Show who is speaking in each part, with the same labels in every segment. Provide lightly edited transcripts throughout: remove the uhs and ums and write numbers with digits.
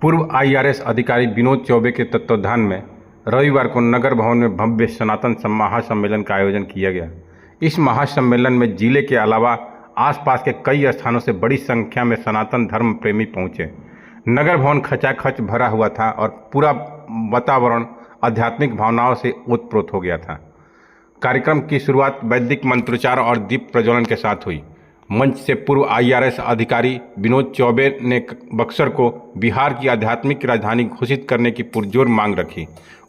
Speaker 1: पूर्व आईआरएस अधिकारी विनोद चौबे के तत्वावधान में रविवार को नगर भवन में भव्य सनातन महासम्मेलन का आयोजन किया गया। इस महासम्मेलन में जिले के अलावा आसपास के कई स्थानों से बड़ी संख्या में सनातन धर्म प्रेमी पहुंचे। नगर भवन खचाखच भरा हुआ था और पूरा वातावरण आध्यात्मिक भावनाओं से ओतप्रोत हो गया था। कार्यक्रम की शुरुआत वैदिक मंत्रोच्चार और दीप प्रज्वलन के साथ हुई। मंच से पूर्व आईआरएस अधिकारी विनोद चौबे ने बक्सर को बिहार की आध्यात्मिक राजधानी घोषित करने की पुरजोर मांग रखी।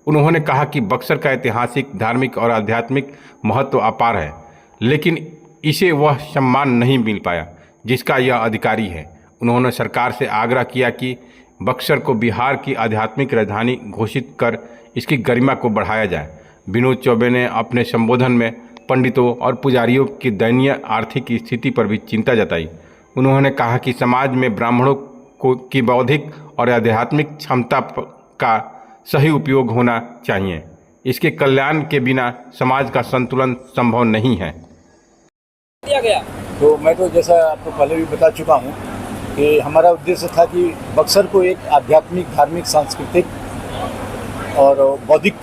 Speaker 1: उन्होंने कहा कि बक्सर का ऐतिहासिक, धार्मिक और आध्यात्मिक महत्व अपार है, लेकिन इसे वह सम्मान नहीं मिल पाया जिसका यह अधिकारी है। उन्होंने सरकार से आग्रह किया कि बक्सर को बिहार की आध्यात्मिक राजधानी घोषित कर इसकी गरिमा को बढ़ाया जाए। विनोद चौबे ने अपने संबोधन में पंडितों और पुजारियों की दयनीय आर्थिक स्थिति पर भी चिंता जताई। उन्होंने कहा कि समाज में ब्राह्मणों की बौद्धिक और आध्यात्मिक क्षमता का सही उपयोग होना चाहिए। इसके कल्याण के बिना समाज का संतुलन संभव नहीं है।
Speaker 2: तो मैं तो जैसा आपको पहले भी बता चुका हूँ कि हमारा उद्देश्य था कि बक्सर को एक आध्यात्मिक, धार्मिक, सांस्कृतिक और बौद्धिक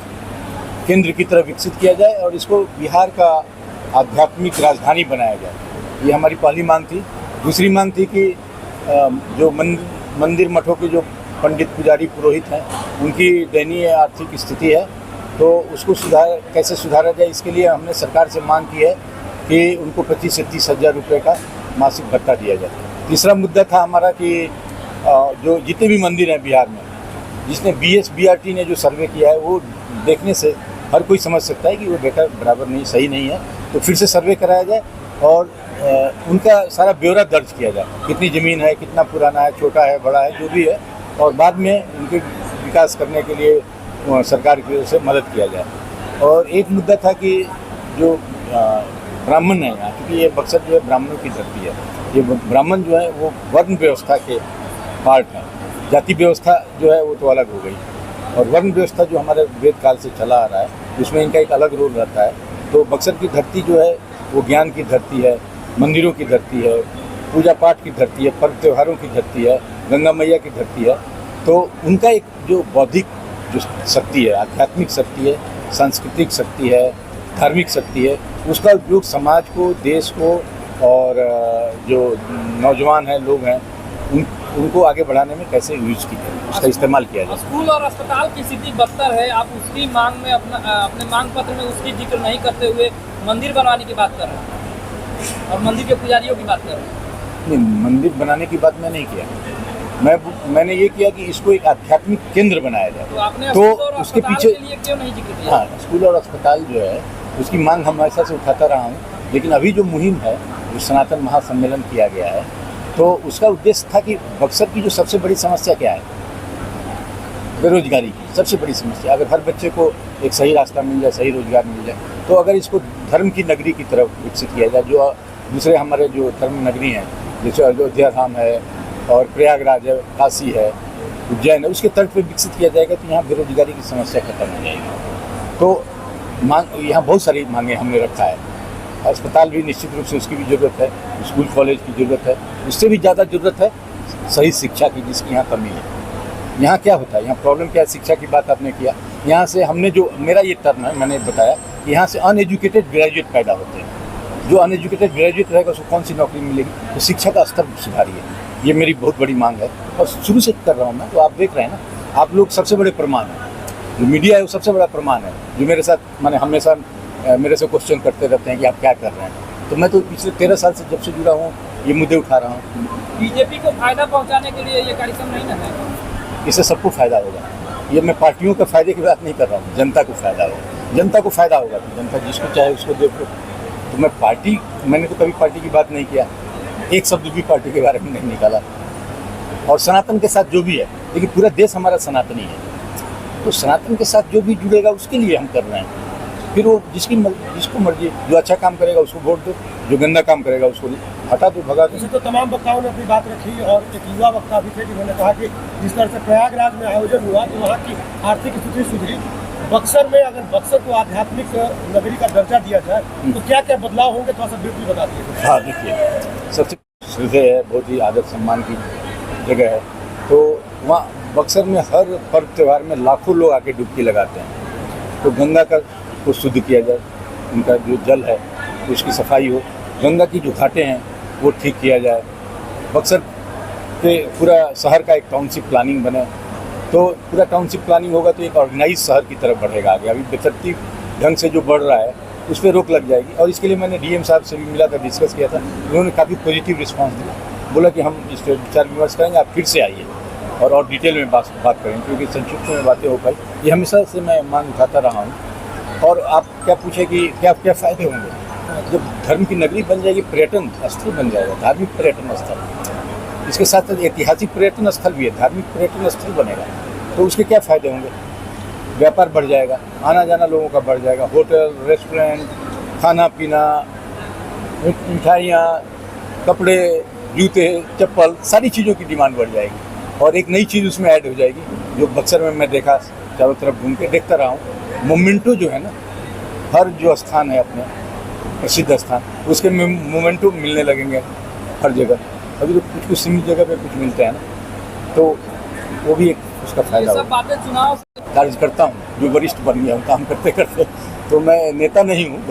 Speaker 2: केंद्र की तरह विकसित किया जाए और इसको बिहार का आध्यात्मिक राजधानी बनाया जाए। ये हमारी पहली मांग थी। दूसरी मांग थी कि जो मंदिर मठों के जो पंडित, पुजारी, पुरोहित हैं, उनकी दयनीय आर्थिक स्थिति है, तो उसको कैसे सुधारा जाए, इसके लिए हमने सरकार से मांग की है कि उनको 25 से 30 हज़ार रुपये का मासिक भत्ता दिया जाए। तीसरा मुद्दा था हमारा कि जो जितने भी मंदिर हैं बिहार में, जिसने BSBRT ने जो सर्वे किया है, वो देखने से हर कोई समझ सकता है कि वो डेटा बराबर नहीं, सही नहीं है। तो फिर से सर्वे कराया जाए और उनका सारा ब्यौरा दर्ज किया जाए, कितनी ज़मीन है, कितना पुराना है, छोटा है, बड़ा है, जो भी है, और बाद में उनके विकास करने के लिए सरकार की ओर से मदद किया जाए। और एक मुद्दा था कि जो ब्राह्मण है यहाँ, क्योंकि ये बक्सर जो है ब्राह्मणों की धरती है, ये ब्राह्मण जो है वो वर्ण व्यवस्था के पार्ट हैं। जाति व्यवस्था जो है वो तो अलग हो गई, और वर्ण व्यवस्था जो हमारे वेद काल से चला आ रहा है, उसमें इनका एक अलग रोल रहता है। तो बक्सर की धरती जो है वो ज्ञान की धरती है, मंदिरों की धरती है, पूजा पाठ की धरती है, पर्व त्योहारों की धरती है, गंगा मैया की धरती है। तो उनका एक जो बौद्धिक जो शक्ति है, आध्यात्मिक शक्ति है, सांस्कृतिक शक्ति है, धार्मिक शक्ति है, उसका उपयोग समाज को, देश को और जो नौजवान हैं, लोग हैं, उनको आगे बढ़ाने में कैसे यूज की जाए, उसका इस्तेमाल किया जाए।
Speaker 3: स्कूल और अस्पताल की स्थिति बदतर है, आप उसकी मांग में अपने मांग पत्र में उसकी जिक्र नहीं करते हुए मंदिर बनवाने की बात कर रहे हैं और मंदिर के पुजारियों की बात कर रहे हैं।
Speaker 2: नहीं, मंदिर बनाने की बात मैं नहीं किया। मैंने ये किया कि इसको एक आध्यात्मिक केंद्र बनाया जाए। तो उसके पीछे
Speaker 3: क्यों नहीं जिक्र किया?
Speaker 2: हाँ, स्कूल और अस्पताल जो है उसकी मांग हम हमेशा से उठाता रहा हूँ, लेकिन अभी जो मुहिम है, जो सनातन महासम्मेलन किया गया है, तो उसका उद्देश्य था कि बक्सर की जो सबसे बड़ी समस्या क्या है, बेरोजगारी की सबसे बड़ी समस्या। अगर हर बच्चे को एक सही रास्ता मिल जाए, सही रोजगार मिल जाए, तो अगर इसको धर्म की नगरी की तरफ विकसित किया जाए, जो दूसरे हमारे जो धर्म नगरी हैं, जैसे अयोध्या धाम है और प्रयागराज है, काशी है, उज्जैन है, उसके तर्ज पर विकसित किया जाएगा, तो यहाँ बेरोजगारी की समस्या खत्म हो जाएगी। तो यहाँ बहुत सारी मांगें हमने रखा है। अस्पताल भी निश्चित रूप से उसकी भी ज़रूरत है, स्कूल कॉलेज की ज़रूरत है, उससे भी ज़्यादा ज़रूरत है सही शिक्षा की, जिसकी यहाँ कमी है। यहाँ क्या होता है, यहाँ प्रॉब्लम क्या है, शिक्षा की बात आपने किया। यहाँ से हमने जो, मेरा ये टर्म है, मैंने बताया कि यहाँ से अनएजुकेटेड ग्रेजुएट पैदा होते हैं। जो अनएजुकेटेड ग्रेजुएट रहेगा उसको कौन सी नौकरी मिलेगी? तो शिक्षा का स्तर सुधारिए, ये मेरी बहुत बड़ी मांग है और शुरू से कर रहा हूँ मैं। तो आप देख रहे हैं ना, आप लोग सबसे बड़े प्रमाण हैं, जो मीडिया है वो सबसे बड़ा प्रमाण है, जो मेरे साथ मैंने हमेशा मेरे से क्वेश्चन करते रहते हैं कि आप क्या कर रहे हैं। तो मैं तो पिछले 13 साल से जब से जुड़ा हूँ ये मुद्दे उठा रहा हूँ।
Speaker 3: बीजेपी को फायदा पहुँचाने के लिए ये कार्यक्रम नहीं ना है?
Speaker 2: इससे सबको फायदा होगा। ये मैं पार्टियों के फायदे की बात नहीं कर रहा हूँ, जनता को फायदा होगा। जनता को फायदा होगा तो जनता जिसको चाहे उसको दे। तो मैंने तो कभी पार्टी की बात नहीं किया, एक शब्द भी पार्टी के बारे में नहीं निकाला। और सनातन के साथ जो भी है, लेकिन पूरा देश हमारा सनातनी है, तो सनातन के साथ जो भी जुड़ेगा उसके लिए हम कर रहे हैं। फिर वो जिसको मर्जी, जो अच्छा काम करेगा उसको वोट दो, जो गंदा काम करेगा उसको हटा दो, भगा दो।
Speaker 4: तो तमाम वक्ताओं ने अपनी बात रखी और एक युवा वक्ता भी थे जिन्होंने कहा कि जिस तरह से प्रयागराज में आयोजन हुआ तो वहाँ की आर्थिक स्थिति सुधरी। बक्सर में अगर बक्सर को आध्यात्मिक नगरी का दर्जा दिया जाए तो क्या क्या बदलाव होंगे, थोड़ा सा बिल्कुल बता दीजिए।
Speaker 2: हाँ, देखिए, सबसे हृदय है, बहुत ही आदर सम्मान की जगह है। तो वहाँ बक्सर में हर पर्व त्यौहार में लाखों लोग आके डुबकी लगाते हैं। तो गंगा का को शुद्ध किया जाए, उनका जो जल है उसकी सफाई हो, गंगा की जो घाटें हैं वो ठीक किया जाए, बक्सर के पूरा शहर का एक टाउनशिप प्लानिंग बने। तो पूरा टाउनशिप प्लानिंग होगा तो एक ऑर्गेनाइज शहर की तरफ बढ़ेगा आगे। अभी बेतरतीब ढंग से जो बढ़ रहा है उस पर रोक लग जाएगी। और इसके लिए मैंने डीएम साहब से भी मिला था, डिस्कस किया था, उन्होंने काफ़ी पॉजिटिव रिस्पांस दिया, बोला कि हम इस पर विचार विमर्श करेंगे, आप फिर से आइए और डिटेल में बात करेंगे, क्योंकि संक्षिप्त में बातें हो पाई। ये हमेशा से मैं मांग उठाता रहा हूँ। और आप क्या पूछे कि क्या क्या फ़ायदे होंगे? जब धर्म की नगरी बन जाएगी, पर्यटन स्थल बन जाएगा, धार्मिक पर्यटन स्थल, इसके साथ साथ ऐतिहासिक पर्यटन स्थल भी है, धार्मिक पर्यटन स्थल बनेगा, तो उसके क्या फ़ायदे होंगे? व्यापार बढ़ जाएगा, आना जाना लोगों का बढ़ जाएगा, होटल, रेस्टोरेंट, खाना पीना, मिठाइयाँ, कपड़े, जूते, चप्पल, सारी चीज़ों की डिमांड बढ़ जाएगी। और एक नई चीज़ उसमें ऐड हो जाएगी, जो बक्सर में मैं देखा, चारों तरफ घूम के देखता रहा हूँ, मोमेंटो जो है ना, हर जो स्थान है अपने प्रसिद्ध स्थान, उसके मोमेंटो मिलने लगेंगे हर जगह। अभी तो कुछ सीमित जगह पे कुछ मिलते हैं ना, तो वो भी एक उसका
Speaker 3: ये
Speaker 2: फायदा
Speaker 3: सब
Speaker 2: होगा।
Speaker 3: बातें चुनाव
Speaker 2: कार्यकर्ता हूँ, जो वरिष्ठ बन गया हूँ काम करते करते, तो मैं नेता नहीं हूँ,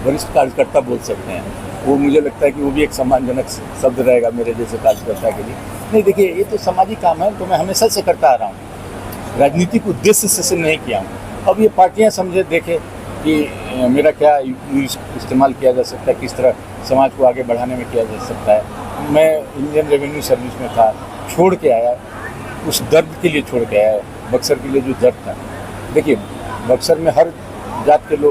Speaker 2: वरिष्ठ कार्यकर्ता बोल सकते हैं। वो मुझे लगता है कि वो भी एक सम्मानजनक शब्द रहेगा मेरे जैसे कार्यकर्ता के लिए। नहीं, देखिए, ये तो सामाजिक काम है, तो मैं हमेशा से करता आ रहा हूँ, राजनीतिक उद्देश्य से नहीं किया हूँ। अब ये पार्टियाँ समझे, देखें कि मेरा क्या इस्तेमाल किया जा सकता है, किस तरह समाज को आगे बढ़ाने में किया जा सकता है। मैं इंडियन रेवेन्यू सर्विस में था, छोड़ के आया, उस दर्द के लिए छोड़ के आया, बक्सर के लिए जो दर्द था। देखिए, बक्सर में हर जात के लोग